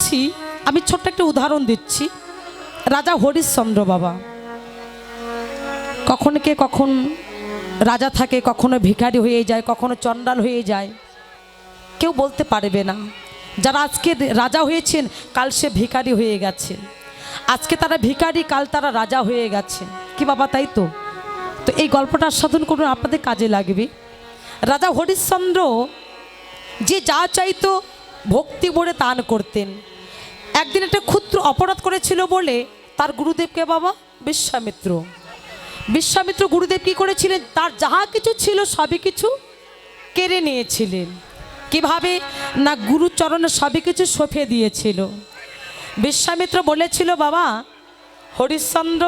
বলছি, আমি ছোট্ট একটা উদাহরণ দিচ্ছি। রাজা হরিশ্চন্দ্র বাবা, কখনো কে কখন রাজা থাকে, কখনো ভিখারি হয়ে যায়, কখনো চণ্ডাল হয়ে যায়, কেউ বলতে পারবে না। যারা আজকে রাজা হয়েছেন কাল সে ভিখারি হয়ে গেছে, আজকে তারা ভিখারি কাল তারা রাজা হয়ে গেছে। কি বাবা, তাই তো? তো এই গল্পটা সাধন করুন, আপনাদের কাজে লাগবে। রাজা হরিশ্চন্দ্র যে যা চাইতো ভক্তি ভরে দান করতেন। একদিন একটা ক্ষুদ্র অপরাধ করেছিল বলে তার গুরুদেবকে বাবা বিশ্বামিত্র গুরুদেব কি করেছিলেন, তার যাহা কিছু ছিল সবই কিছু কেড়ে নিয়েছিলেন। কিভাবে না, গুরুচরণে সবই কিছু সঁপে দিয়েছিল। বিশ্বামিত্র বলেছিল, বাবা হরিশ্চন্দ্র,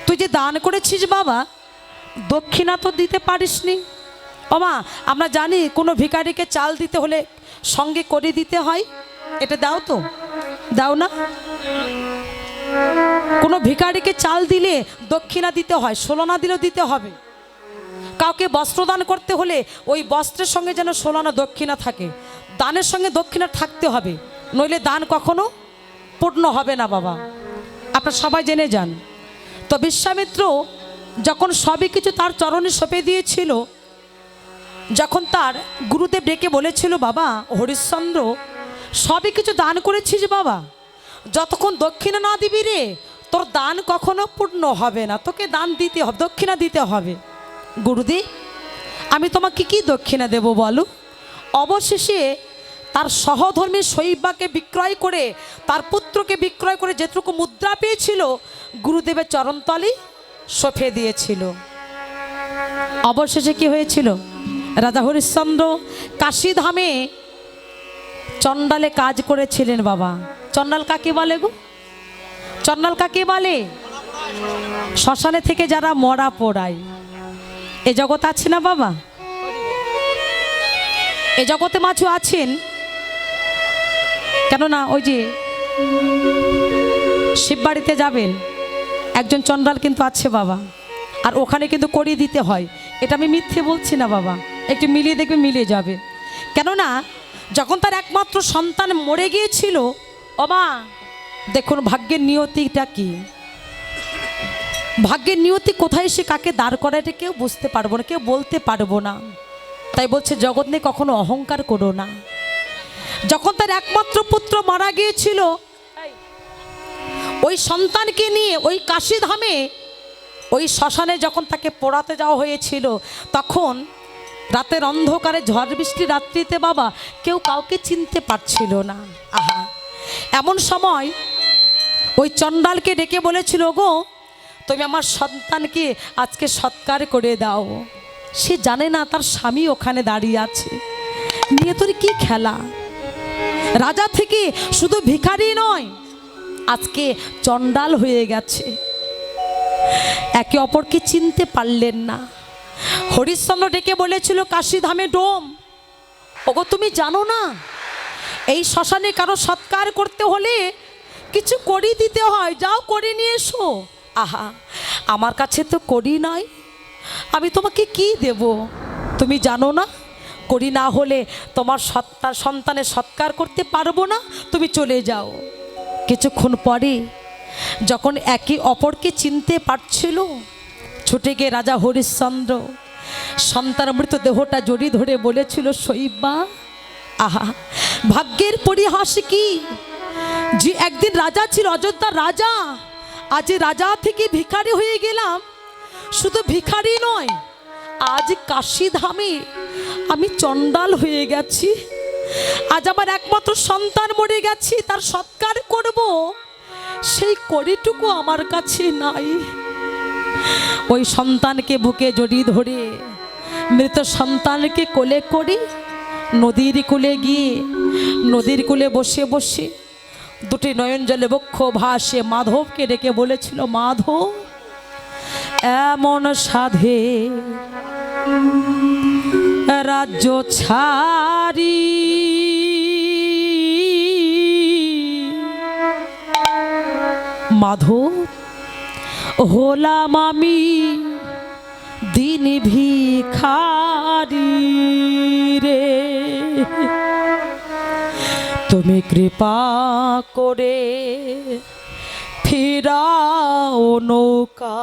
তুই যে দান করেছিস বাবা, দক্ষিণা তো দিতে পারিসনি। ওমা, আমরা জানি কোনো ভিখারিকে চাল দিতে হলে সঙ্গে করে দিতে হয়, এটা দাও তো, দাও না? কোনো ভিখারিকে চাল দিলে দক্ষিণা দিতে হয়, 16 আনা দিলেও দিতে হবে। কাউকে বস্ত্রদান করতে হলে ওই বস্ত্রের সঙ্গে যেন 16 আনা দক্ষিণা থাকে, দানের সঙ্গে দক্ষিণা থাকতে হবে, নইলে দান কখনো পূর্ণ হবে না বাবা, আপনারা সবাই জেনে যান। তো বিশ্বামিত্র যখন সবই কিছু তার চরণে সঁপে দিয়েছিল, যখন তার গুরুদেব ডেকে বলেছিল, বাবা হরিশ্চন্দ্র, সবই কিছু দান করেছিস বাবা, যতক্ষণ দক্ষিণা না দিবি রে তোর দান কখনো পূর্ণ হবে না, তোকে দান দিতে হবে, দক্ষিণা দিতে হবে। গুরুদেব, আমি তোমাকে কি দক্ষিণা দেব বলো? অবশেষে তার সহধর্মী শৈবাকে বিক্রয় করে, তার পুত্রকে বিক্রয় করে যেটুকু মুদ্রা পেয়েছিল গুরুদেবের চরণতলে সঁপে দিয়েছিল। অবশেষে কি হয়েছিল, রাজা হরিশ্চন্দ্র কাশীধামে চণ্ডালে কাজ করেছিলেন বাবা। চণ্ডাল কাকে বলে গো? চণ্ডাল কাকে বলে? শ্মশানে থেকে যারা মরা পোড়ায়। এ জগৎ আছে না বাবা? এ জগতে মাছু আছেন, কেননা ওই যে শিববাড়িতে যাবেন, একজন চণ্ডাল কিন্তু আছে বাবা, আর ওখানে কিন্তু করিয়ে দিতে হয়। এটা আমি মিথ্যে বলছি না বাবা, একটু মিলিয়ে দেখবে, মিলে যাবে। কেননা যখন তার একমাত্র সন্তান মরে গিয়েছিল, ওমা দেখুন ভাগ্যের নিয়তিটা কি, ভাগ্যের নিয়তি কোথায় সে কাকে দাঁড় করায় এটা কেউ বুঝতে পারবো না, কেউ বলতে পারবো না। তাই বলছে জগৎ নিয়ে কখনো অহংকার করো না। যখন তার একমাত্র পুত্র মারা গিয়েছিল, ওই সন্তানকে নিয়ে ওই কাশীধামে ওই শ্মশানে যখন তাকে পোড়াতে যাওয়া হয়েছিল, তখন রাতের অন্ধকারে ঝড় বৃষ্টি রাত্রিতে বাবা কেউ কাউকে চিনতে পারছিল না। আহা, এমন সময় ওই চণ্ডালকে ডেকে বলেছিল, গো তুমি আমার সন্তানকে আজকে সৎকার করে দাও। সে জানে না তার স্বামী ওখানে দাঁড়িয়ে আছে, নিয়ে তোর কি খেলা। রাজা থেকে শুধু ভিখারি নয়, আজকে চণ্ডাল হয়ে গেছে, একে অপরকে চিনতে পারলেন না। হরিশ্চন্দ্র ডেকে বলেছিল, কাশীধামে ডোম, ওগো তুমি জানো না এই শ্মশানে কারো সৎকার করতে হলে কিছু করি দিতে হয়, যাও করে নিয়ে এসো। আহা, আমার কাছে তো করি নাই, আমি তোমাকে কি দেব? তুমি জানো না করি না হলে তোমার সন্তানের সৎকার করতে পারবো না, তুমি চলে যাও। কিছুক্ষণ পরে যখন একে অপরকে চিনতে পারছিল, ছুটে গিয়ে রাজা হরিশ্চন্দ্র সন্তান মৃতদেহটা জড়িয়ে ধরে বলেছিল, শৈবা, আহা ভাগ্যের পরিহাস কি যে একদিন রাজা ছিল, অযোধ্যার রাজা, আজ রাজা থেকে ভিখারি হয়ে গেলাম। শুধু ভিখারি নয়, আজ কাশীধামে আমি চণ্ডাল হয়ে গেছি। আজ আমার একমাত্র সন্তান মরে গেছি, তার সৎকার করব সেই করিটুকু আমার কাছে নাই। ওই সন্তানকে বুকে জড়িয়ে ধরে, মৃত সন্তানকে কোলে করে নদীর কূলে গিয়ে, নদীর কূলে বসে বসে দুটি নয়ন জলে বক্ষ ভাসে মাধবকে ডেকে বলেছিল, মাধব এমন সাধে রাজ্য ছাড়ি মাধব হলাম আমি দিন ভিখারি রে। তুমি কৃপা করে ফিরাও নৌকা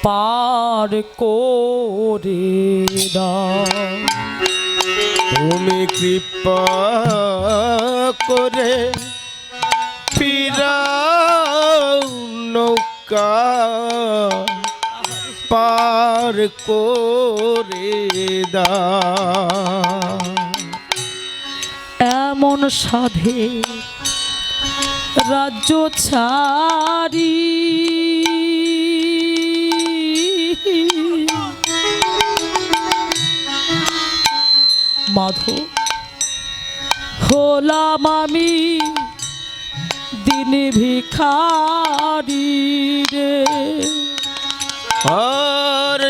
পার করে দাও। তুমি কৃপা করে ফিরাও নৌকা পার করে দাও। এমন সাধে রাজ্য ছাড়ি মাধব হলাম আমি দিন ভিখারি রে। আর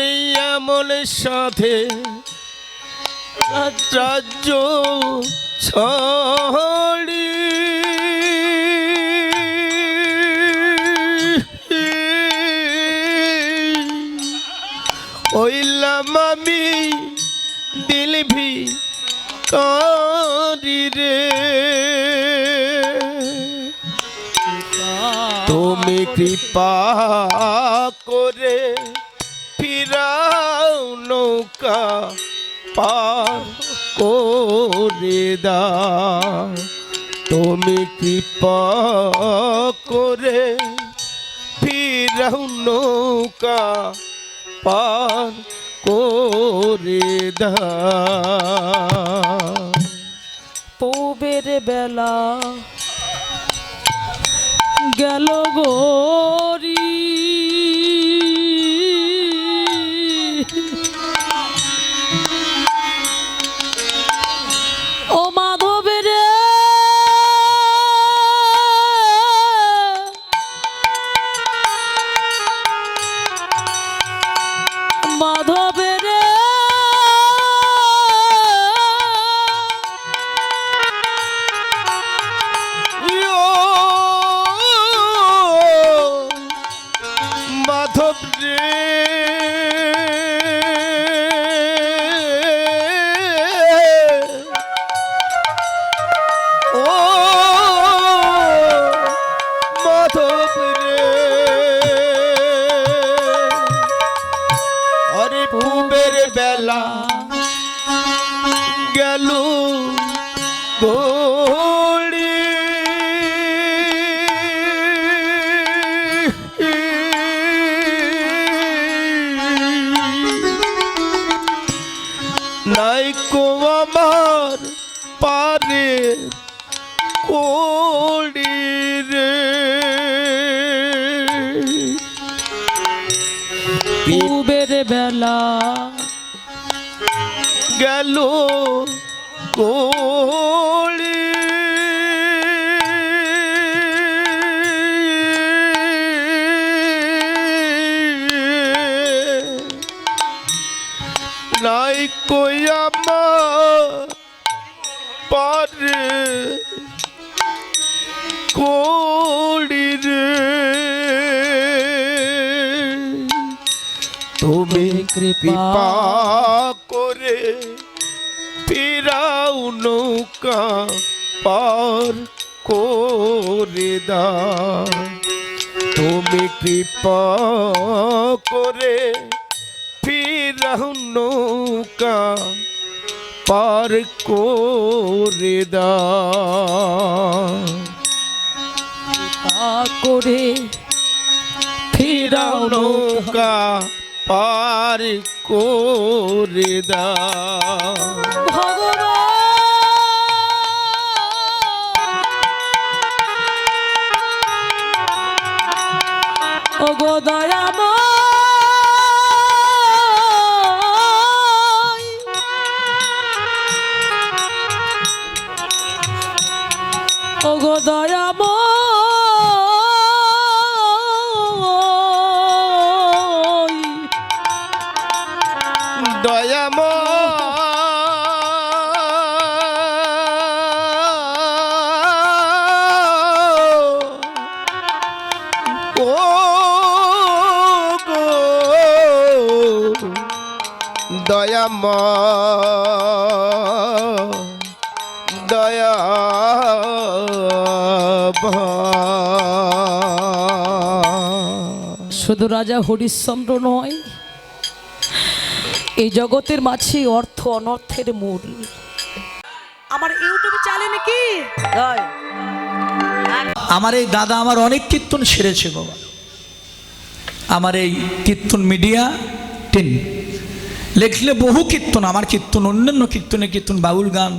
এমন সাথে রাজ্য ছাড়ি হইলাম আমি দিল ভিখারি রে। তুমি কৃপা করে ফিরাও নৌকা পার করে দাও। তুমি কৃপা করে ফিরাও নৌকা পার করে দাও। পৌবের বেলা গেল গোরি ও মাধবের মাধবের মাধব রে ও মাধব রে। আরে পূবের বেলা গেল গোড়ি নাই কো আমার পারে কোড়ি রে। পূবের বেলা গেল কোড়ি নাই কই আমার পারে কোড়ি রে। তুমি কৃপা করে ফিরাও নৌকা পার করে দাও। তুমি কৃপা করে ফিরাও নৌকা পার করে দাও। করে ফিরাও নৌকা পার করে দাও। ভগবান ও গো দয়াময় ও গো দয়াময় দয়াময় দয়া শুধু রাজা হরিশ্চন্দ্র নয়, এই জগতের মাঝে অর্থ অনর্থের মূল। আমার ইউটিউবে চ্যানেল নাকি আমার এই দাদা আমার অনেক কীর্তন সেরেছে বাবা। আমার এই কীর্তন মিডিয়া 10 লেখলে বহু কীর্তন, আমার কীর্তন অন্যান্য কীর্তনে কীর্তন, বাউল গান,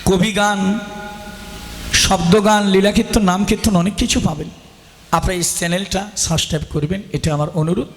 কবি গান, শব্দ গান, লীলা কীর্তন, নাম কীর্তন অনেক কিছু পাবেন। আপনারা এই চ্যানেলটা সাবস্ক্রাইব করবেন, এটা আমার অনুরোধ।